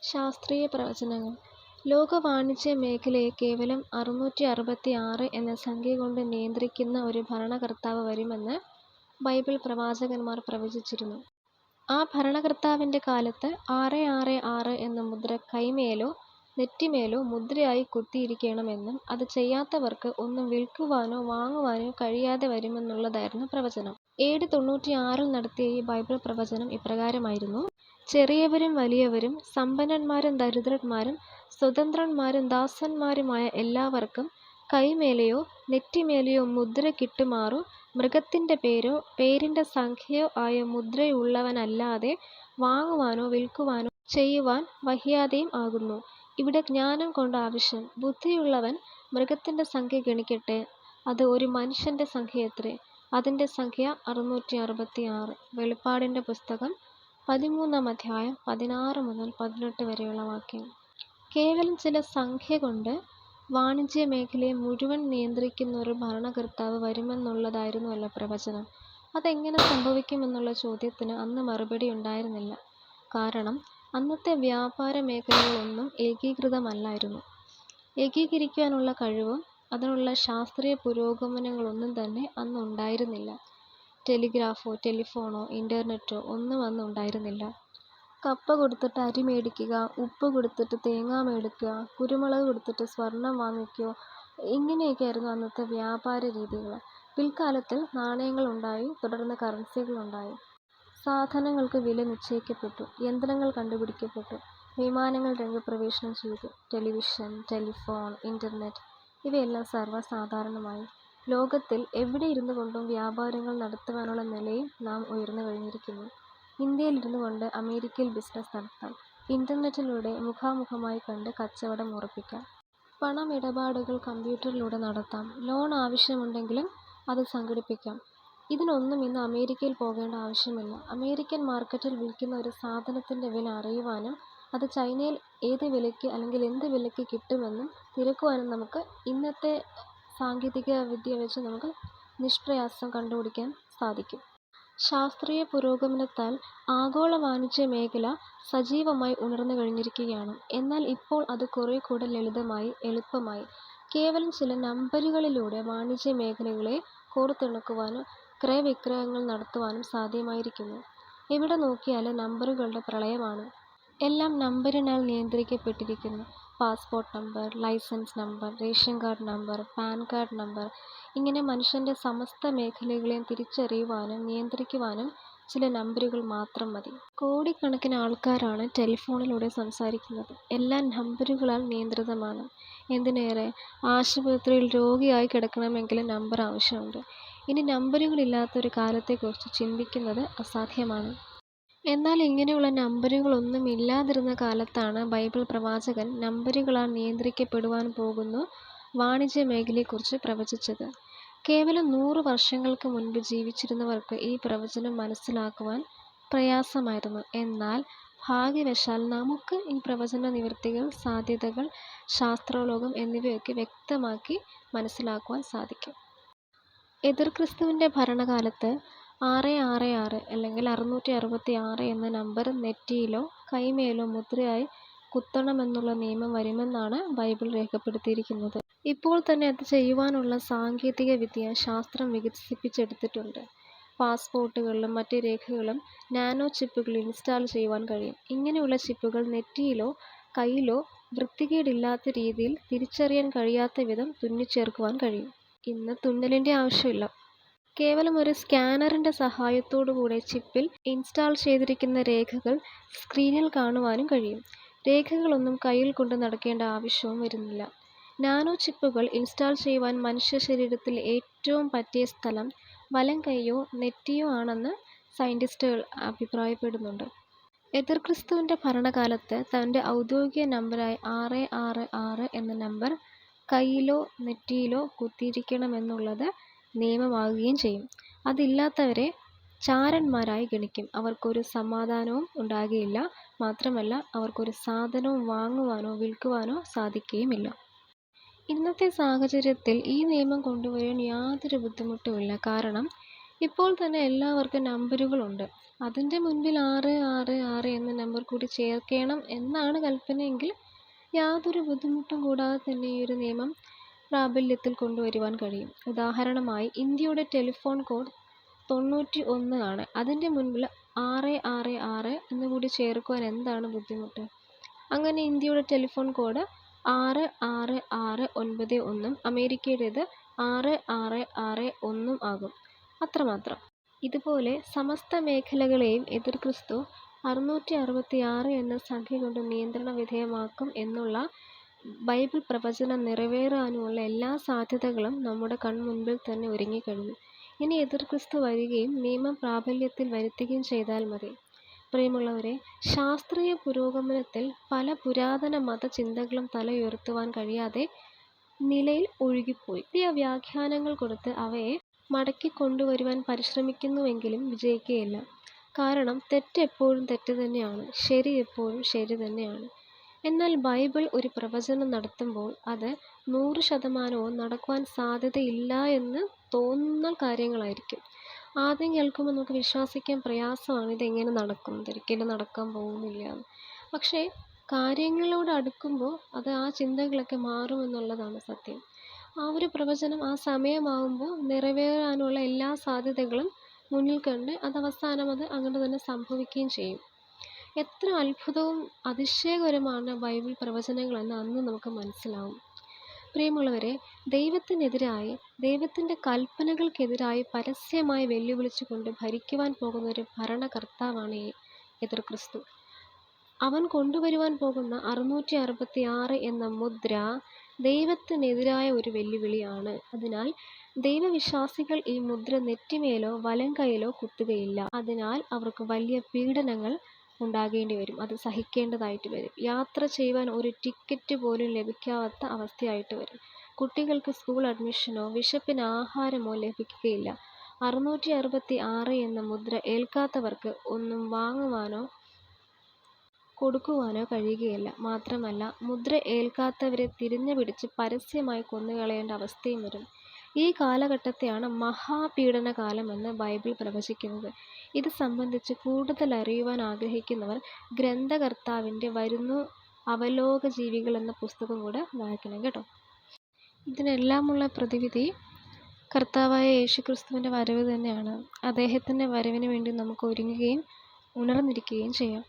ശാസ്ത്രീയ പ്രവചനങ്ങൾ. ലോക വാണിജ്യ മേഖലയെ കേവലം 666 എന്ന സംഖ്യ കൊണ്ട് നിയന്ത്രിക്കുന്ന ഒരു ഭരണകർത്താവ് വരുമെന്ന് ബൈബിൾ പ്രവാചകന്മാർ പ്രവചിച്ചിരുന്നു. ആ ഭരണകർത്താവിന്റെ കാലത്ത് 666 എന്ന മുദ്ര കൈമേലോ നെറ്റിമേലോ മുദ്രയായി കുത്തിയിരിക്കണമെന്നും അത് ചെയ്യാത്തവർക്ക് ഒന്നും വിൽക്കുവാനോ വാങ്ങുവാനോ കഴിയാതെ വരുമെന്നുള്ളതായിരുന്നു പ്രവചനം. AD 96 നടത്തിയ ഈ ബൈബിൾ പ്രവചനം ഇപ്രകാരമായിരുന്നു: ചെറിയവരും വലിയവരും, സമ്പന്നന്മാരും ദരിദ്രന്മാരും, സ്വതന്ത്രന്മാരും ദാസന്മാരുമായ എല്ലാവർക്കും കൈമേലെയോ നെറ്റിമേലെയോ മുദ്ര കിട്ടുമാറു മൃഗത്തിന്റെ പേരോ പേരിന്റെ സംഖ്യയോ ആയ മുദ്രയുള്ളവനല്ലാതെ വാങ്ങുവാനോ വിൽക്കുവാനോ ചെയ്യുവാൻ വഹിയാതെയും ആകുന്നു. ഇവിടെ ജ്ഞാനം കൊണ്ട് ആവശ്യം. ബുദ്ധിയുള്ളവൻ മൃഗത്തിന്റെ സംഖ്യ ഗണിക്കട്ടെ. അത് ഒരു മനുഷ്യന്റെ സംഖ്യയത്രേ. അതിന്റെ സംഖ്യ 666. വെളിപ്പാടിന്റെ പുസ്തകം 13-ാം അധ്യായം 16 മുതൽ 18 വരെയുള്ള വാക്യങ്ങൾ. കേവലം ചില സംഖ്യ കൊണ്ട് വാണിജ്യ മേഖലയെ മുഴുവൻ നിയന്ത്രിക്കുന്ന ഒരു ഭരണകർത്താവ് വരുമെന്നുള്ളതായിരുന്നുവല്ലോ പ്രവചനം. അതെങ്ങനെ സംഭവിക്കുമെന്നുള്ള ചോദ്യത്തിന് അന്ന് മറുപടി ഉണ്ടായിരുന്നില്ല. കാരണം അന്നത്തെ വ്യാപാര മേഖലകളൊന്നും ഏകീകൃതമല്ലായിരുന്നു. ഏകീകരിക്കുവാനുള്ള കഴിവും അതിനുള്ള ശാസ്ത്രീയ പുരോഗമനങ്ങളൊന്നും തന്നെ അന്ന് ഉണ്ടായിരുന്നില്ല. ടെലിഗ്രാഫോ ടെലിഫോണോ ഇന്റർനെറ്റോ ഒന്നും അന്ന് ഉണ്ടായിരുന്നില്ല. കപ്പ കൊടുത്തിട്ട് അരി മേടിക്കുക, ഉപ്പ് കൊടുത്തിട്ട് തേങ്ങ മേടിക്കുക, കുരുമുളക് കൊടുത്തിട്ട് സ്വർണം വാങ്ങിക്കുക, ഇങ്ങനെയൊക്കെയായിരുന്നു അന്നത്തെ വ്യാപാര രീതികൾ. പിൽക്കാലത്തിൽ നാണയങ്ങൾ ഉണ്ടായി, തുടർന്ന് കറൻസികളുണ്ടായി. സാധനങ്ങൾക്ക് വില നിശ്ചയിക്കപ്പെട്ടു. യന്ത്രങ്ങൾ കണ്ടുപിടിക്കപ്പെട്ടു. വിമാനങ്ങൾ രംഗപ്രവേശനം ചെയ്തു. ടെലിവിഷൻ, ടെലിഫോൺ, ഇന്റർനെറ്റ് ഇവയെല്ലാം സർവ്വസാധാരണമായി. ലോകത്തിൽ എവിടെ ഇരുന്നു കൊണ്ടും വ്യാപാരങ്ങൾ നടത്തുവാനുള്ള നിലയിൽ നാം ഉയർന്നു കഴിഞ്ഞിരിക്കുന്നു. ഇന്ത്യയിൽ ഇരുന്നു കൊണ്ട് അമേരിക്കയിൽ ബിസിനസ് നടത്താം. ഇന്റർനെറ്റിലൂടെ മുഖാമുഖമായി കണ്ട് കച്ചവടം ഉറപ്പിക്കാം. പണമിടപാടുകൾ കമ്പ്യൂട്ടറിലൂടെ നടത്താം. ലോൺ ആവശ്യമുണ്ടെങ്കിലും അത് സംഘടിപ്പിക്കാം. ഇതിനൊന്നും ഇന്ന് അമേരിക്കയിൽ പോകേണ്ട ആവശ്യമില്ല. അമേരിക്കൻ മാർക്കറ്റിൽ വിൽക്കുന്ന ഒരു സാധനത്തിന്റെ വില അറിയുവാനും അത് ചൈനയിൽ ഏത് വിലയ്ക്ക് അല്ലെങ്കിൽ എന്ത് വിലയ്ക്ക് കിട്ടുമെന്നും തിരക്കുവാനും നമുക്ക് ഇന്നത്തെ സാങ്കേതിക വിദ്യ വെച്ച് നമുക്ക് നിഷ്പ്രയാസം കണ്ടുപിടിക്കാൻ സാധിക്കും. ശാസ്ത്രീയ പുരോഗമനത്താൽ ആഗോള വാണിജ്യ മേഖല സജീവമായി ഉണർന്നു കഴിഞ്ഞിരിക്കുകയാണ്. എന്നാൽ ഇപ്പോൾ അത് കുറെ കൂടെ ലളിതമായി, എളുപ്പമായി. കേവലം ചില നമ്പരുകളിലൂടെ വാണിജ്യ മേഖലകളെ കോർത്തിണക്കുവാനും ക്രയവിക്രയങ്ങൾ നടത്തുവാനും സാധ്യമായിരിക്കുന്നു. എവിടെ നോക്കിയാലും നമ്പറുകളുടെ പ്രളയമാണ്. എല്ലാം നമ്പരിനാൽ നിയന്ത്രിക്കപ്പെട്ടിരിക്കുന്നു. Passport number, licence number, ration card number, PAN card number ഇങ്ങനെ മനുഷ്യന്റെ സമസ്ത മേഖലകളെയും തിരിച്ചറിയുവാനും നിയന്ത്രിക്കുവാനും ചില നമ്പരുകൾ മാത്രം മതി. കോടിക്കണക്കിന് ആൾക്കാരാണ് ടെലിഫോണിലൂടെ സംസാരിക്കുന്നത്. എല്ലാം നമ്പരുകളാൽ നിയന്ത്രിതമാണ്. എന്തിനേറെ, ആശുപത്രിയിൽ രോഗിയായി കിടക്കണമെങ്കിലും നമ്പർ ആവശ്യമുണ്ട്. ഇനി നമ്പരുകളില്ലാത്ത ഒരു കാലത്തെക്കുറിച്ച് ചിന്തിക്കുന്നത് അസാധ്യമാണ്. എന്നാൽ ഇങ്ങനെയുള്ള നമ്പരുകളൊന്നും ഇല്ലാതിരുന്ന കാലത്താണ് ബൈബിൾ പ്രവാചകൻ നമ്പരുകളാൽ നിയന്ത്രിക്കപ്പെടുവാൻ പോകുന്ന വാണിജ്യ മേഖലയെക്കുറിച്ച് പ്രവചിച്ചത്. കേവലം 100 വർഷങ്ങൾക്ക് മുൻപ് ജീവിച്ചിരുന്നവർക്ക് ഈ പ്രവചനം മനസ്സിലാക്കുവാൻ പ്രയാസമായിരുന്നു. എന്നാൽ ഭാഗ്യവശാൽ നമുക്ക് ഈ പ്രവചന നിവൃത്തികൾ, സാധ്യതകൾ, ശാസ്ത്രലോകം എന്നിവയൊക്കെ വ്യക്തമാക്കി മനസ്സിലാക്കുവാൻ സാധിക്കും. എതിർക്രിസ്തുവിന്റെ ഭരണകാലത്ത് 666 അല്ലെങ്കിൽ 666 എന്ന നമ്പർ നെറ്റിയിലോ കൈമേലോ മുദ്രയായി കുത്തണമെന്നുള്ള നിയമം വരുമെന്നാണ് ബൈബിൾ രേഖപ്പെടുത്തിയിരിക്കുന്നത്. ഇപ്പോൾ തന്നെ അത് ചെയ്യുവാനുള്ള സാങ്കേതിക വിദ്യ ശാസ്ത്രം വികസിപ്പിച്ചെടുത്തിട്ടുണ്ട്. പാസ്പോർട്ടുകളിലും മറ്റ് രേഖകളും നാനോ ചിപ്പുകൾ ഇൻസ്റ്റാൾ ചെയ്യുവാൻ കഴിയും. ഇങ്ങനെയുള്ള ചിപ്പുകൾ നെറ്റിയിലോ കൈയിലോ വൃത്തികേടില്ലാത്ത രീതിയിൽ തിരിച്ചറിയാൻ കഴിയാത്ത വിധം തുന്നിച്ചേർക്കുവാൻ കഴിയും. ഇന്ന് തുന്നലിന്റെ ആവശ്യമില്ല. കേവലം ഒരു സ്കാനറിന്റെ സഹായത്തോടുകൂടെ ചിപ്പിൽ ഇൻസ്റ്റാൾ ചെയ്തിരിക്കുന്ന രേഖകൾ സ്ക്രീനിൽ കാണുവാനും കഴിയും. രേഖകളൊന്നും കയ്യിൽ കൊണ്ട് നടക്കേണ്ട ആവശ്യവും വരുന്നില്ല. നാനോ ചിപ്പുകൾ ഇൻസ്റ്റാൾ ചെയ്യുവാൻ മനുഷ്യ ശരീരത്തിൽ ഏറ്റവും പറ്റിയ സ്ഥലം വലം കൈയോ നെറ്റിയോ ആണെന്ന് സയന്റിസ്റ്റുകൾ അഭിപ്രായപ്പെടുന്നുണ്ട്. എതിർക്രിസ്തുവിന്റെ ഭരണകാലത്ത് തന്റെ ഔദ്യോഗിക നമ്പറായ 666 എന്ന നമ്പർ കൈയിലോ നെറ്റിയിലോ കുത്തിയിരിക്കണമെന്നുള്ളത് നിയമമാകുകയും ചെയ്യും. അതില്ലാത്തവരെ ചാരന്മാരായി ഗണിക്കും. അവർക്കൊരു സമാധാനവും ഉണ്ടാകുകയില്ല. മാത്രമല്ല അവർക്കൊരു സാധനവും വാങ്ങുവാനോ വിൽക്കുവാനോ സാധിക്കുകയുമില്ല. ഇന്നത്തെ സാഹചര്യത്തിൽ ഈ നിയമം കൊണ്ടുവരാൻ യാതൊരു ബുദ്ധിമുട്ടുമില്ല. കാരണം ഇപ്പോൾ തന്നെ എല്ലാവർക്കും നമ്പറുകളുണ്ട്. അതിൻ്റെ മുൻപിൽ 666 എന്ന നമ്പർ കൂടി ചേർക്കണം എന്നാണ് കൽപ്പനയെങ്കിൽ യാതൊരു ബുദ്ധിമുട്ടും കൂടാതെ തന്നെ ഈ ഒരു നിയമം പ്രാബല്യത്തിൽ കൊണ്ടുവരുവാൻ കഴിയും. ഉദാഹരണമായി ഇന്ത്യയുടെ ടെലിഫോൺ കോഡ് 91 ആണ്. അതിൻ്റെ മുൻപിൽ 666 എന്നുകൂടി ചേർക്കുവാൻ എന്താണ് ബുദ്ധിമുട്ട്? അങ്ങനെ ഇന്ത്യയുടെ ടെലിഫോൺ കോഡ് 66691 അമേരിക്കയുടേത് 6661 ആകും. അത്രമാത്രം. ഇതുപോലെ സമസ്ത മേഖലകളെയും എതിർ ക്രിസ്തു 666 എന്ന സംഖ്യ കൊണ്ട് നിയന്ത്രണ വിധേയമാക്കും എന്നുള്ള ബൈബിൾ പ്രവചനം നിറവേറാനുമുള്ള എല്ലാ സാധ്യതകളും നമ്മുടെ കൺമുൻപിൽ തന്നെ ഒരുങ്ങിക്കഴിഞ്ഞു. ഇനി എതിർ ക്രിസ്തു വരികയും നിയമം പ്രാബല്യത്തിൽ വരുത്തുകയും ചെയ്താൽ മതി. പ്രിയമുള്ളവരെ, ശാസ്ത്രീയ പുരോഗമനത്തിൽ പല പുരാതന മതചിന്തകളും തലയുയർത്തുവാൻ കഴിയാതെ നിലയിൽ ഒഴുകിപ്പോയി. പുതിയ വ്യാഖ്യാനങ്ങൾ കൊടുത്ത് അവയെ മടക്കിക്കൊണ്ടുവരുവാൻ പരിശ്രമിക്കുന്നുവെങ്കിലും വിജയിക്കുകയില്ല. കാരണം തെറ്റ് എപ്പോഴും തെറ്റ് തന്നെയാണ്, ശരി എപ്പോഴും ശരി തന്നെയാണ്. എന്നാൽ ബൈബിൾ ഒരു പ്രവചനം നടത്തുമ്പോൾ അത് 100% നടക്കുവാൻ സാധ്യതയില്ല എന്ന് തോന്നുന്ന കാര്യങ്ങളായിരിക്കും. ആദ്യം കേൾക്കുമ്പോൾ നമുക്ക് വിശ്വസിക്കാൻ പ്രയാസമാണ്, ഇതെങ്ങനെ നടക്കും, ഇതൊരിക്കലും നടക്കാൻ പോകുന്നില്ല. പക്ഷേ കാര്യങ്ങളോട് അടുക്കുമ്പോൾ അത് ആ ചിന്തകളൊക്കെ മാറുമെന്നുള്ളതാണ് സത്യം. ആ ഒരു പ്രവചനം ആ സമയമാകുമ്പോൾ നിറവേറാനുള്ള എല്ലാ സാധ്യതകളും മുന്നിൽ കണ്ട് അത് അവസാനം അത് അങ്ങനെ തന്നെ സംഭവിക്കുകയും ചെയ്യും. എത്ര അത്ഭുതവും അതിശയകരമാണ് ബൈബിൾ പ്രവചനങ്ങളെന്ന് അന്ന് നമുക്ക് മനസ്സിലാവും. പ്രിയമുള്ളവരെ, ദൈവത്തിനെതിരായി, ദൈവത്തിൻ്റെ കൽപ്പനകൾക്കെതിരായി പരസ്യമായി വെല്ലുവിളിച്ചുകൊണ്ട് ഭരിക്കുവാൻ പോകുന്ന ഒരു ഭരണകർത്താവാണ് ഈ എതിർ ക്രിസ്തു. അവൻ കൊണ്ടുവരുവാൻ പോകുന്ന 666 എന്ന മുദ്ര ദൈവത്തിനെതിരായ ഒരു വെല്ലുവിളിയാണ്. അതിനാൽ ദൈവവിശ്വാസികൾ ഈ മുദ്ര നെറ്റിമേലോ വലംകൈയിലോ കുത്തുകയില്ല. അതിനാൽ അവർക്ക് വലിയ പീഡനങ്ങൾ ഉണ്ടാകേണ്ടി വരും. അത് സഹിക്കേണ്ടതായിട്ട് വരും. യാത്ര ചെയ്യുവാൻ ഒരു ടിക്കറ്റ് പോലും ലഭിക്കാത്ത അവസ്ഥയായിട്ട് വരും. കുട്ടികൾക്ക് സ്കൂൾ അഡ്മിഷനോ വിശപ്പിന് ആഹാരമോ ലഭിക്കുകയില്ല. 666 എന്ന മുദ്ര ഏൽക്കാത്തവർക്ക് ഒന്നും വാങ്ങുവാനോ കൊടുക്കുവാനോ കഴിയുകയില്ല. മാത്രമല്ല, മുദ്ര ഏൽക്കാത്തവരെ തിരഞ്ഞുപിടിച്ച് പരസ്യമായി കൊന്നുകളയേണ്ട അവസ്ഥയും വരും. ഈ കാലഘട്ടത്തെയാണ് മഹാപീഡനകാലം എന്ന് ബൈബിൾ പ്രവചിക്കുന്നത്. ഇത് സംബന്ധിച്ച് കൂടുതൽ അറിയുവാൻ ആഗ്രഹിക്കുന്നവർ ഗ്രന്ഥകർത്താവിൻ്റെ വരുന്നു അവലോകജീവികൾ എന്ന പുസ്തകം കൂടെ വായിക്കണം കേട്ടോ. ഇതിനെല്ലാമുള്ള പ്രതിവിധി കർത്താവായ യേശുക്രിസ്തുവിൻ്റെ വരവ് തന്നെയാണ്. അദ്ദേഹത്തിൻ്റെ വരവിന് വേണ്ടി നമുക്ക് ഒരുങ്ങുകയും ഉണർന്നിരിക്കുകയും ചെയ്യാം.